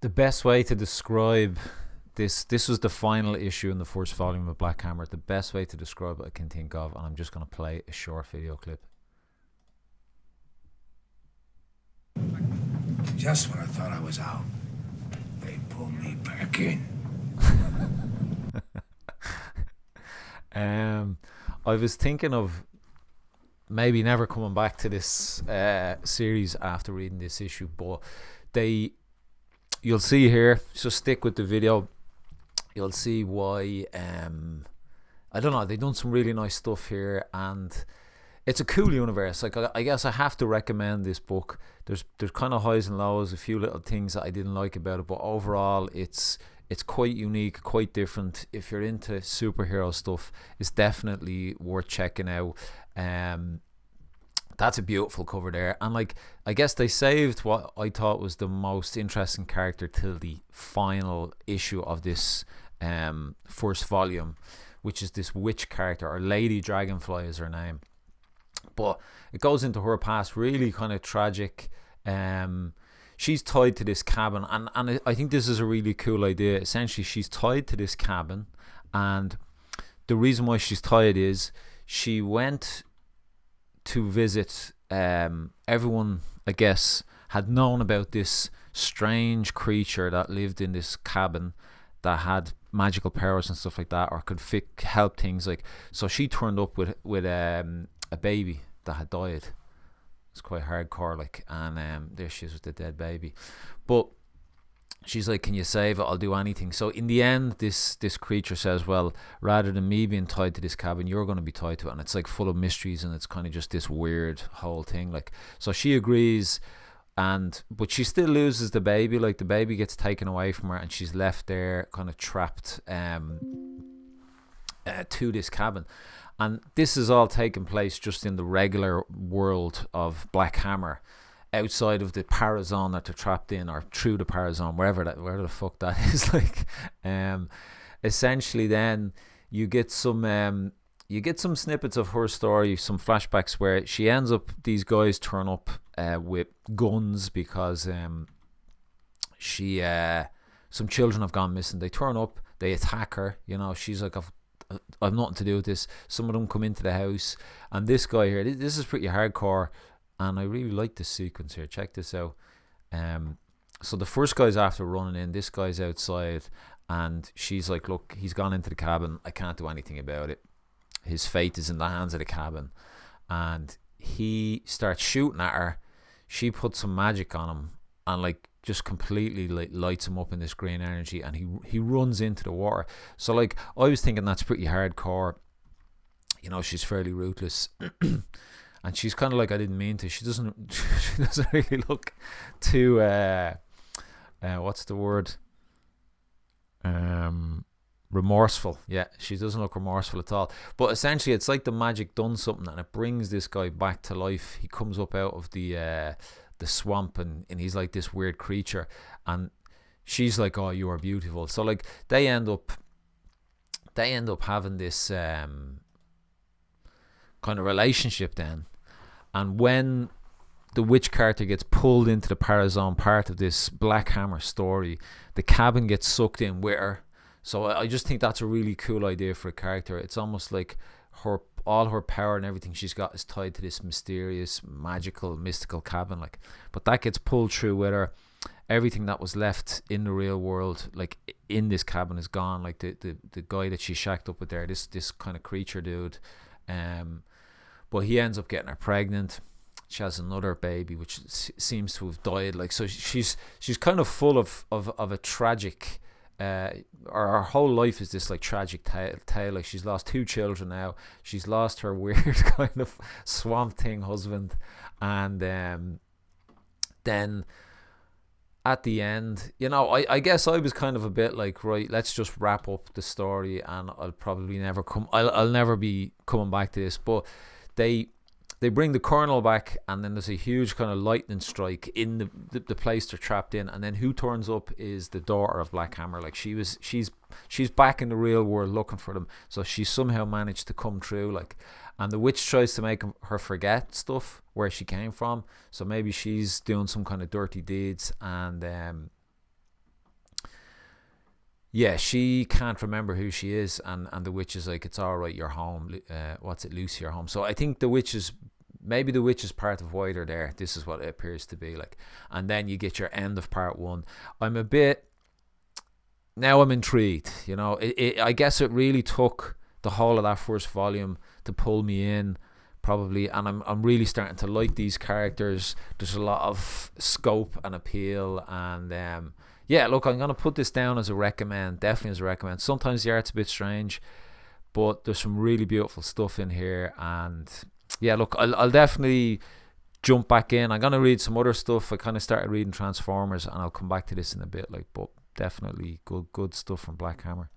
The best way to describe this was the final issue in the first volume of Black Hammer. The best way to describe it I can think of, and I'm just going to play a short video clip. Just when I thought I was out, they pulled me back in. I was thinking of maybe never coming back to this series after reading this issue, but you'll see here, so stick with the video, you'll see why. I don't know, they've done some really nice stuff here, and it's a cool universe. Like, I guess I have to recommend this book. There's kind of highs and lows, a few little things that I didn't like about it, but overall it's quite unique, quite different. If you're into superhero stuff, it's definitely worth checking out. That's a beautiful cover there, and like, I guess they saved what I thought was the most interesting character till the final issue of this first volume, which is this witch character, or Lady Dragonfly is her name. But it goes into her past, really kind of tragic. She's tied to this cabin, and I think this is a really cool idea. Essentially, she's tied to this cabin, and the reason why she's tied is she went to visit. Everyone, I guess, had known about this strange creature that lived in this cabin that had magical powers and stuff like that, or could help things. Like, so she turned up with a baby that had died. It's quite hardcore, like, and there she is with the dead baby. But she's like, can you save it? I'll do anything. So in the end, this creature says, well, rather than me being tied to this cabin, you're going to be tied to it. And it's like full of mysteries, and it's kind of just this weird whole thing. Like, so she agrees, but she still loses the baby. Like, the baby gets taken away from her, and she's left there kind of trapped to this cabin. And this is all taking place just in the regular world of Black Hammer, outside of the Parazone that they're trapped in, or through the Parazone, wherever the fuck that is. Like, essentially, then you get some snippets of her story, some flashbacks where she ends up. These guys turn up with guns because some children have gone missing. They turn up, they attack her. You know, she's like, I've nothing to do with this. Some of them come into the house, and this guy here, this is pretty hardcore, and I really like this sequence here. Check this out. So the first guy's after running in, this guy's outside, and she's like, look, he's gone into the cabin, I can't do anything about it, his fate is in the hands of the cabin. And he starts shooting at her. She puts some magic on him, and like, just completely lights him up in this green energy, and he runs into the water. So like, I was thinking that's pretty hardcore. You know, she's fairly ruthless. And she's kind of like, I didn't mean to. She doesn't really look too what's the word? Remorseful. Yeah, she doesn't look remorseful at all. But essentially, it's like the magic done something, and it brings this guy back to life. He comes up out of the swamp, and he's like this weird creature, and she's like, oh, you are beautiful. So like, they end up having this kind of relationship then. And when the witch character gets pulled into the Parazone part of this Black Hammer story, the cabin gets sucked in with her. So I just think that's a really cool idea for a character. It's almost like all her power and everything she's got is tied to this mysterious, magical, mystical cabin. Like, but that gets pulled through with her. Everything that was left in the real world, like in this cabin, is gone. Like the guy that she shacked up with there, this kind of creature dude. But he ends up getting her pregnant. She has another baby, which seems to have died. Like, so she's kind of full of a tragic. Her whole life is this like tragic tale. Like, she's lost 2 children now. She's lost her weird kind of swamp thing husband, and then at the end, you know, I guess I was kind of a bit like, right, let's just wrap up the story, and I'll never be coming back to this. But they bring the colonel back, and then there's a huge kind of lightning strike in the place they're trapped in, and then who turns up is the daughter of Black Hammer. Like, she's back in the real world looking for them, so she somehow managed to come through. Like, and the witch tries to make her forget stuff, where she came from, so maybe she's doing some kind of dirty deeds, and yeah, she can't remember who she is, and the witch is like, it's all right, you're home. What's it, Lucy, you're home. So I think the witch is, maybe the witch is part of why they're there. This is what it appears to be like. And then you get your end of part one. I'm a bit, now I'm intrigued. You know, I guess it really took the whole of that first volume to pull me in, probably, and I'm really starting to like these characters. There's a lot of scope and appeal, and yeah, look, I'm gonna put this down as a recommend, definitely as a recommend. Sometimes the art's a bit strange, but there's some really beautiful stuff in here, and yeah, look, I'll definitely jump back in. I'm gonna read some other stuff. I kind of started reading Transformers, and I'll come back to this in a bit, like, but definitely good stuff from Black Hammer.